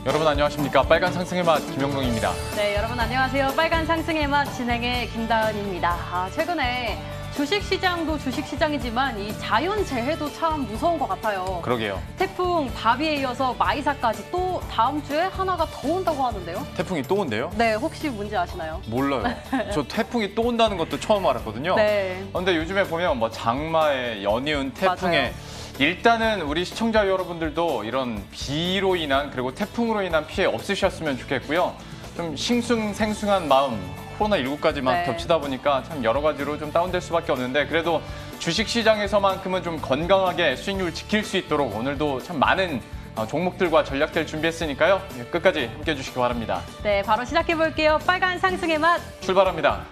여러분 안녕하십니까. 빨간 상승의 맛 김영롱입니다. 네, 여러분 안녕하세요. 빨간 상승의 맛 진행의 김다은입니다. 최근에 주식시장도 주식시장이지만 이 자연재해도 참 무서운 것 같아요. 그러게요. 태풍 바비에 이어서 마이사까지 또 다음 주에 하나가 더 온다고 하는데요. 태풍이 또 온대요? 네, 혹시 뭔지 아시나요? 몰라요. 저 태풍이 또 온다는 것도 처음 알았거든요. 네. 그런데 요즘에 보면 뭐 장마에 연이은 태풍에 맞아요. 일단은 우리 시청자 여러분들도 이런 비로 인한 그리고 태풍으로 인한 피해 없으셨으면 좋겠고요. 좀 싱숭생숭한 마음, 코로나19까지 막 네. 겹치다 보니까 참 여러 가지로 좀 다운될 수밖에 없는데 그래도 주식시장에서만큼은 좀 건강하게 수익률 지킬 수 있도록 오늘도 참 많은 종목들과 전략들 준비했으니까요. 끝까지 함께해 주시기 바랍니다. 네, 바로 시작해 볼게요. 빨간 상승의 맛. 출발합니다.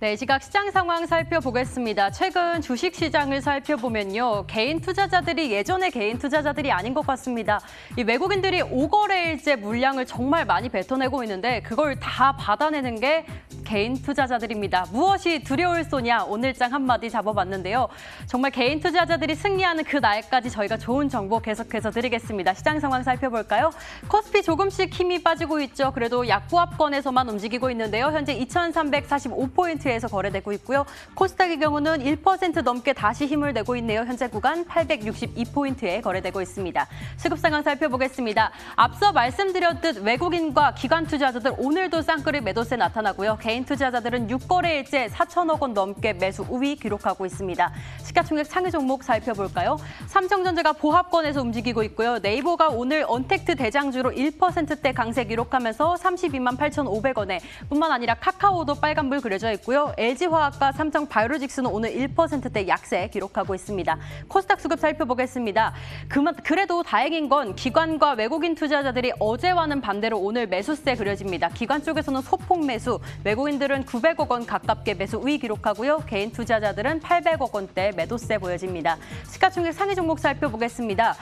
네, 이 시각 시장 상황 살펴보겠습니다. 최근 주식시장을 살펴보면요. 개인 투자자들이 예전의 개인 투자자들이 아닌 것 같습니다. 이 외국인들이 5거래일째 물량을 정말 많이 뱉어내고 있는데 그걸 다 받아내는 게 개인 투자자들입니다. 무엇이 두려울 소냐? 오늘장 한마디 잡아봤는데요. 정말 개인 투자자들이 승리하는 그 날까지 저희가 좋은 정보 계속해서 드리겠습니다. 시장 상황 살펴볼까요? 코스피 조금씩 힘이 빠지고 있죠. 그래도 약보합권에서만 움직이고 있는데요. 현재 2,345포인트에서 거래되고 있고요. 코스닥의 경우는 1% 넘게 다시 힘을 내고 있네요. 현재 구간 862포인트에 거래되고 있습니다. 시급 상황 살펴보겠습니다. 앞서 말씀드렸듯 외국인과 기관 투자자들 오늘도 쌍끌이 매도세 나타나고요. 개인 투자자들은 6거래일째 4천억 원 넘게 매수 우위 기록하고 있습니다. 시가총액 상위 종목 살펴볼까요? 삼성전자가 보합권에서 움직이고 있고요. 네이버가 오늘 언택트 대장주로 1%대 강세 기록하면서 32만 8,500원에 뿐만 아니라 카카오도 빨간불 그려져 있고요. LG화학과 삼성바이오로직스는 오늘 1%대 약세 기록하고 있습니다. 코스닥 수급 살펴보겠습니다. 그래도 다행인 건 기관과 외국인 투자자들이 어제와는 반대로 오늘 매수세 그려집니다. 기관 쪽에서는 소폭 매수, 외국인들은 900억 원 가깝게 매수 우위 기록하고요. 개인 투자자들은 800억 원대 매도세 보여집니다. 시가총액 상위 종목 살펴보겠습니다.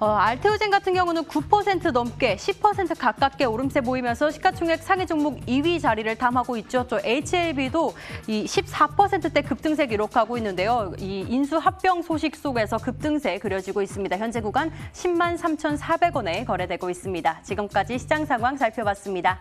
알테오젠 같은 경우는 9% 넘게 10% 가깝게 오름세 보이면서 시가총액 상위 종목 2위 자리를 탐하고 있죠. 또 HLB도 이 14%대 급등세 기록하고 있는데요. 이 인수 합병 소식 속에서 급등세 그려지고 있습니다. 현재 구간 10만 3,400원에 거래되고 있습니다. 지금까지 시장 상황 살펴봤습니다.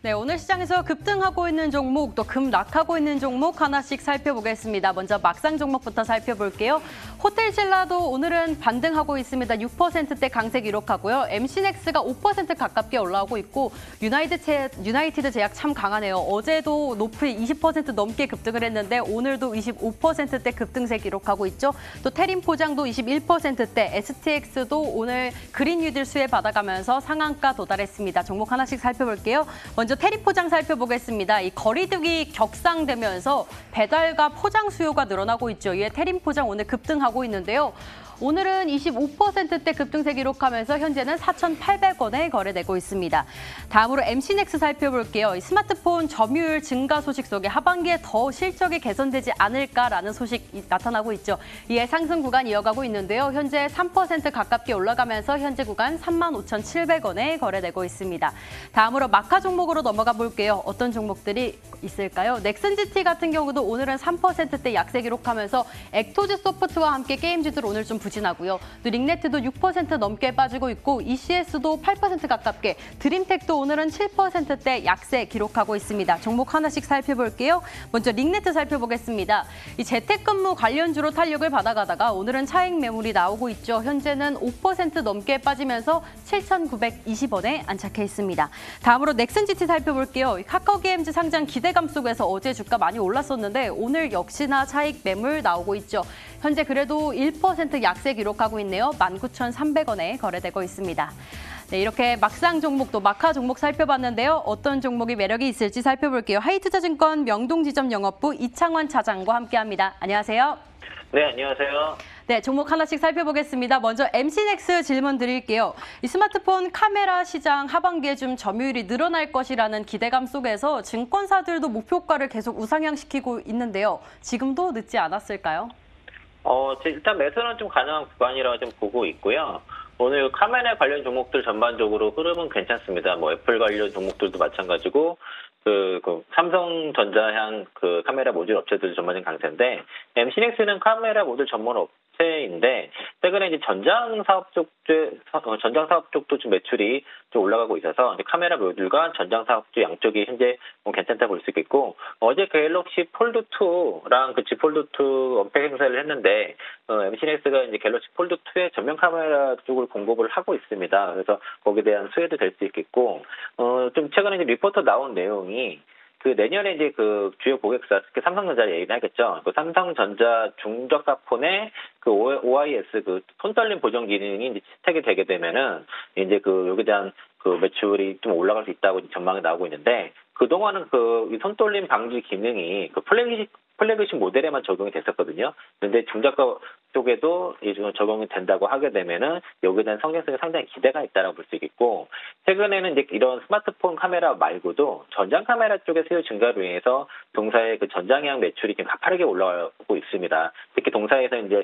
네, 오늘 시장에서 급등하고 있는 종목, 또 급락하고 있는 종목 하나씩 살펴보겠습니다. 먼저 막상 종목부터 살펴볼게요. 호텔신라도 오늘은 반등하고 있습니다. 6%대 강세 기록하고요. MC넥스가 5% 가깝게 올라오고 있고 유나이티드 제약 참 강하네요. 어제도 높이 20% 넘게 급등을 했는데 오늘도 25%대 급등세 기록하고 있죠. 또 테림포장도 21%대, STX도 오늘 그린뉴딜 수혜 받아가면서 상한가 도달했습니다. 종목 하나씩 살펴볼게요. 먼저 테림포장 살펴보겠습니다. 이 거리두기 격상되면서 배달과 포장 수요가 늘어나고 있죠. 이에 테림포장 오늘 급등하고 있는데요. 오늘은 25%대 급등세 기록하면서 현재는 4,800원에 거래되고 있습니다. 다음으로 MC넥스 살펴볼게요. 이 스마트폰 점유율 증가 소식 속에 하반기에 더 실적이 개선되지 않을까라는 소식이 나타나고 있죠. 이에 상승 구간 이어가고 있는데요. 현재 3% 가깝게 올라가면서 현재 구간 35,700원에 거래되고 있습니다. 다음으로 마카 종목으로 넘어가 볼게요. 어떤 종목들이 있을까요? 넥슨GT 같은 경우도 오늘은 3%대 약세 기록하면서 액토즈 소프트와 함께 게임주들 오늘 좀 부진하고요. 또 링네트도 6% 넘게 빠지고 있고 ECS도 8% 가깝게, 드림텍도 오늘은 7%대 약세 기록하고 있습니다. 종목 하나씩 살펴볼게요. 먼저 링네트 살펴보겠습니다. 이 재택근무 관련주로 탄력을 받아가다가 오늘은 차익 매물이 나오고 있죠. 현재는 5% 넘게 빠지면서 7,920원에 안착해 있습니다. 다음으로 넥슨GT 살펴볼게요. 카카오게임즈 상장 기대감 속에서 어제 주가 많이 올랐었는데 오늘 역시나 차익 매물 나오고 있죠. 현재 그래도 1% 약세 기록하고 있네요. 19,300원에 거래되고 있습니다. 네, 이렇게 막상 종목도 마카 종목 살펴봤는데요. 어떤 종목이 매력이 있을지 살펴볼게요. 하이투자증권 명동지점 영업부 이창원 차장과 함께합니다. 안녕하세요. 네, 안녕하세요. 네, 종목 하나씩 살펴보겠습니다. 먼저 MC넥스 질문 드릴게요. 이 스마트폰 카메라 시장 하반기에 좀 점유율이 늘어날 것이라는 기대감 속에서 증권사들도 목표가를 계속 우상향시키고 있는데요. 지금도 늦지 않았을까요? 일단 매수는 좀 가능한 구간이라고 좀 보고 있고요. 오늘 카메라 관련 종목들 전반적으로 흐름은 괜찮습니다. 뭐 애플 관련 종목들도 마찬가지고 삼성전자향 카메라 모듈 업체들 전반적인 강세인데 MC넥스는 카메라 모듈 전문 업체인데 최근에 이제 전장 사업 쪽도 좀 매출이 좀 올라가고 있어서 이제 카메라 모듈과 전장 사업 쪽 양쪽이 현재 괜찮다 볼 수 있겠고 어제 갤럭시 폴드 2랑 Z 폴드 2 언팩 행사를 했는데 MC넥스가 이제 갤럭시 폴드 2의 전면 카메라 쪽을 공급을 하고 있습니다. 그래서 거기에 대한 수혜도 될 수 있겠고 좀 최근에 이제 리포터 나온 내용이 내년에 이제 주요 고객사, 특히 삼성전자 얘기를 하겠죠. 삼성전자 중저가폰에 OIS, 손 떨림 보정 기능이 이제 채택이 되게 되면은, 이제 여기에 대한 매출이 좀 올라갈 수 있다고 전망이 나오고 있는데, 그동안은 이 손 떨림 방지 기능이 플래그십 모델에만 적용이 됐었거든요. 그런데 중저가 쪽에도 적용이 된다고 하게 되면은 여기에 대한 성장성에 상당히 기대가 있다라고 볼 수 있겠고 최근에는 이제 이런 스마트폰 카메라 말고도 전장 카메라 쪽의 수요 증가로 인해서 동사의 전장향 매출이 좀 가파르게 올라가고 있습니다. 특히 동사에서 이제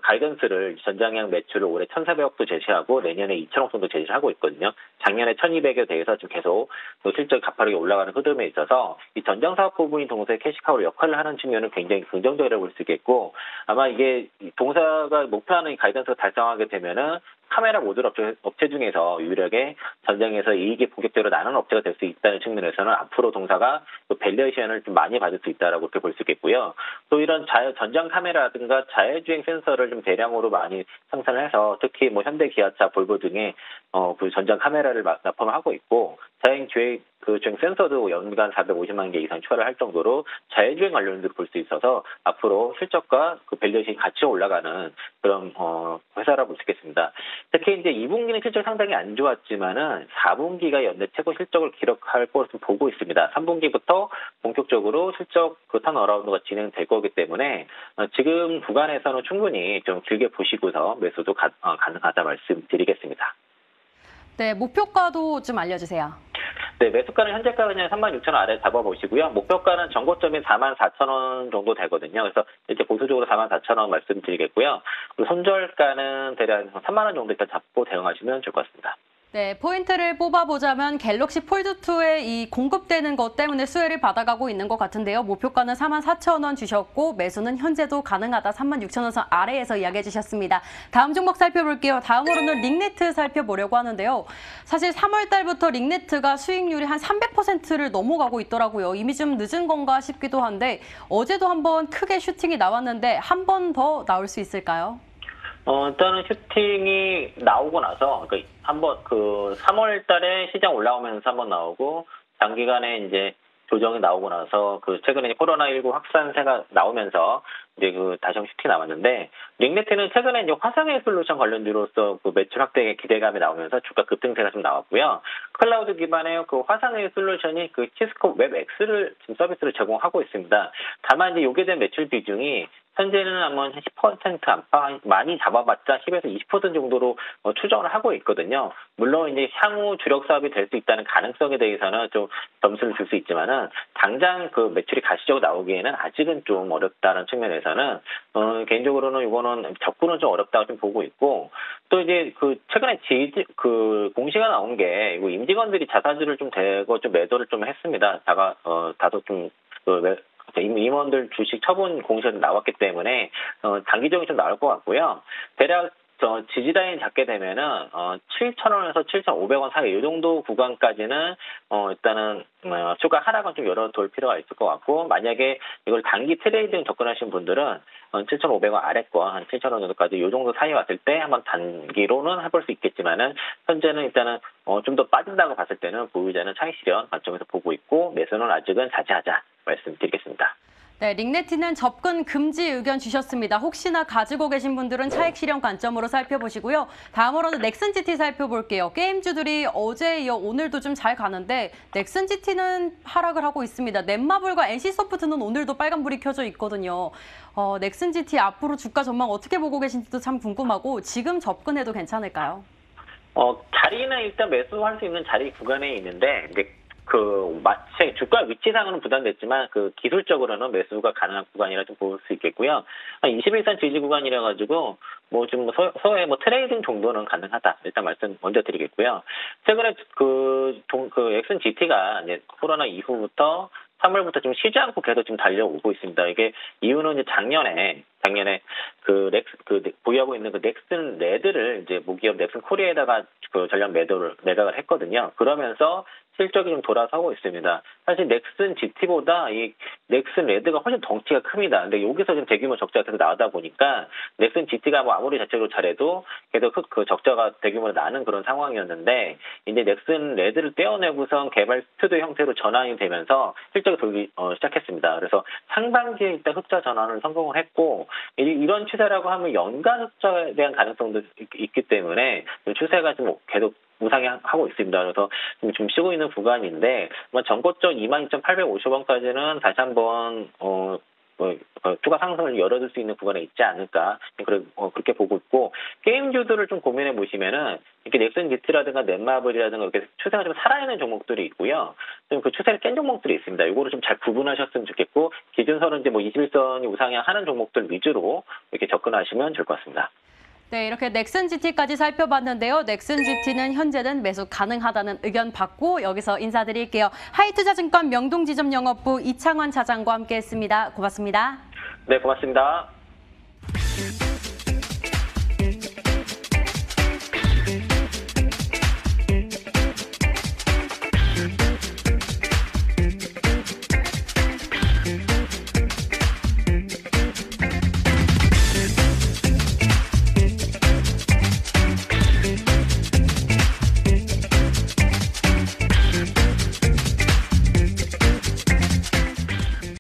가이던스를 전장향 매출을 올해 1,400억도 제시하고 내년에 2,000억 정도 제시를 하고 있거든요. 작년에 1,200여 대해서 지금 계속 실적이 가파르게 올라가는 흐름에 있어서 이 전장 사업 부분이 동사의 캐시카우 역할을 하는 측면은 굉장히 긍정적이라고 볼 수 있겠고 아마 이게 동사가 목표하는 가이던스가 달성하게 되면은 카메라 모듈 업체 중에서 유일하게 전장에서 이익이 본격적으로 나는 업체가 될 수 있다는 측면에서는 앞으로 동사가 밸류에이션을 좀 많이 받을 수 있다라고 그렇게 볼 수 있겠고요. 또 이런 전장 카메라든가 자율주행 센서를 좀 대량으로 많이 생산을 해서 특히 현대, 기아차, 볼보 등의 전장 카메라를 납품을 하고 있고 자율주행 주행 센서도 연간 450만 개 이상 추가를 할 정도로 자율주행 관련도 볼 수 있어서 앞으로 실적과 밸류에이션이 같이 올라가는 그런 회사라고 볼 수 있겠습니다. 특히 이제 2분기는 실적 상당히 안 좋았지만은 4분기가 연내 최고 실적을 기록할 것으로 좀 보고 있습니다. 3분기부터 본격적으로 실적 턴어라운드가 진행될 거기 때문에 지금 구간에서는 충분히 좀 길게 보시고서 매수도 가능하다 말씀드리겠습니다. 네, 목표가도 좀 알려주세요. 네, 매수가는 현재가 그냥 36,000원 아래 잡아보시고요. 목표가는 전고점이 44,000원 정도 되거든요. 그래서 이렇게 보수적으로 44,000원 말씀드리겠고요. 그리고 손절가는 대략 3만 원 정도 일단 잡고 대응하시면 좋을 것 같습니다. 네, 포인트를 뽑아보자면 갤럭시 폴드2에 이 공급되는 것 때문에 수혜를 받아가고 있는 것 같은데요. 목표가는 44,000원 주셨고 매수는 현재도 가능하다 36,000원 선 아래에서 이야기해 주셨습니다. 다음 종목 살펴볼게요. 다음으로는 링네트 살펴보려고 하는데요. 사실 3월 달부터 링네트가 수익률이 한 300%를 넘어가고 있더라고요. 이미 좀 늦은 건가 싶기도 한데 어제도 한번 크게 슈팅이 나왔는데 한 번 더 나올 수 있을까요? 일단은 슈팅이 나오고 나서, 한번 3월 달에 시장 올라오면서 한번 나오고, 장기간에 이제 조정이 나오고 나서, 최근에 코로나19 확산세가 나오면서, 이제 다시 한번 슈팅이 나왔는데, 링네트는 최근에 이제 화상의 솔루션 관련주로서 매출 확대의 기대감이 나오면서 주가 급등세가 좀 나왔고요. 클라우드 기반의 화상의 솔루션이 시스코 웹X를 지금 서비스를 제공하고 있습니다. 다만 이제 요게 된 매출 비중이 현재는 한번 10% 안팎, 많이 잡아봤자 10에서 20% 정도로 추정을 하고 있거든요. 물론 이제 향후 주력 사업이 될 수 있다는 가능성에 대해서는 좀 점수를 줄 수 있지만은 당장 매출이 가시적으로 나오기에는 아직은 좀 어렵다는 측면에서는 개인적으로는 이거는 접근은 좀 어렵다고 좀 보고 있고 또 이제 최근에 공시가 나온 게 임직원들이 자사주를 좀 대거 좀 매도를 좀 했습니다. 다소 좀 임원들 주식 처분 공시가 나왔기 때문에 단기적으로 좀 나올 것 같고요. 대략 지지라인 잡게 되면은 7,000원에서 7,500원 사이 이 정도 구간까지는 일단은 추가 하락은 좀 열어둘 필요가 있을 것 같고 만약에 이걸 단기 트레이딩 접근하신 분들은 7,500원 아래권 한 7,000원 정도까지 이 정도 사이 왔을 때 한번 단기로는 해볼 수 있겠지만은 현재는 일단은 좀 더 빠진다고 봤을 때는 보유자는 차익 실현 관점에서 보고 있고 매수는 아직은 자제하자 말씀드리겠습니다. 네, 링네티는 접근 금지 의견 주셨습니다. 혹시나 가지고 계신 분들은 차익 실현 관점으로 살펴보시고요. 다음으로는 넥슨GT 살펴볼게요. 게임주들이 어제에 이어 오늘도 좀 잘 가는데 넥슨GT는 하락을 하고 있습니다. 넷마블과 NC소프트는 오늘도 빨간불이 켜져 있거든요. 넥슨GT 앞으로 주가 전망 어떻게 보고 계신지도 참 궁금하고 지금 접근해도 괜찮을까요? 자리는 일단 매수할 수 있는 자리 구간에 있는데 이제 마치 주가 위치상으로는 부담됐지만 기술적으로는 매수가 가능한 구간이라 좀 볼 수 있겠고요. 21선 지지 구간이라 가지고 소의 트레이딩 정도는 가능하다. 일단 말씀 먼저 드리겠고요. 최근에 엑슨GT가 이제 코로나 이후부터 3월부터 지금 쉬지 않고 계속 지금 달려오고 있습니다. 이게 이유는 이제 작년에 보유하고 있는 넥슨 레드를 이제 모기업 넥슨 코리아에다가 전략 매각을 했거든요. 그러면서 실적이 좀 돌아서고 있습니다. 사실 넥슨 GT보다 이 넥슨 레드가 훨씬 덩치가 큽니다. 근데 여기서 좀 대규모 적자가 계속 나오다 보니까 넥슨 GT가 아무리 자체로 잘해도 계속 적자가 대규모로 나는 그런 상황이었는데 이제 넥슨 레드를 떼어내고선 개발 스튜디오 형태로 전환이 되면서 실적이 돌기 시작했습니다. 그래서 상반기에 일단 흑자 전환을 성공을 했고 이런 추세라고 하면 연간 흑자에 대한 가능성도 있기 때문에 추세가 좀 계속 우상향하고 있습니다. 그래서 좀 쉬고 있는 구간인데 전고점 22,850원까지는 다시 한번 추가 상승을 열어줄 수 있는 구간에 있지 않을까 그렇게 보고 있고 게임주들을 좀 고민해 보시면은 이렇게 넥슨 GT라든가 넷마블이라든가 이렇게 추세가 좀 살아있는 종목들이 있고요. 좀 추세를 깬 종목들이 있습니다. 이거를 좀 잘 구분하셨으면 좋겠고 기준선은 이제 21선이 우상향하는 종목들 위주로 이렇게 접근하시면 좋을 것 같습니다. 네, 이렇게 넥슨GT까지 살펴봤는데요. 넥슨GT는 현재는 매수 가능하다는 의견 받고 여기서 인사드릴게요. 하이투자증권 명동지점영업부 이창환 차장과 함께했습니다. 고맙습니다. 네, 고맙습니다.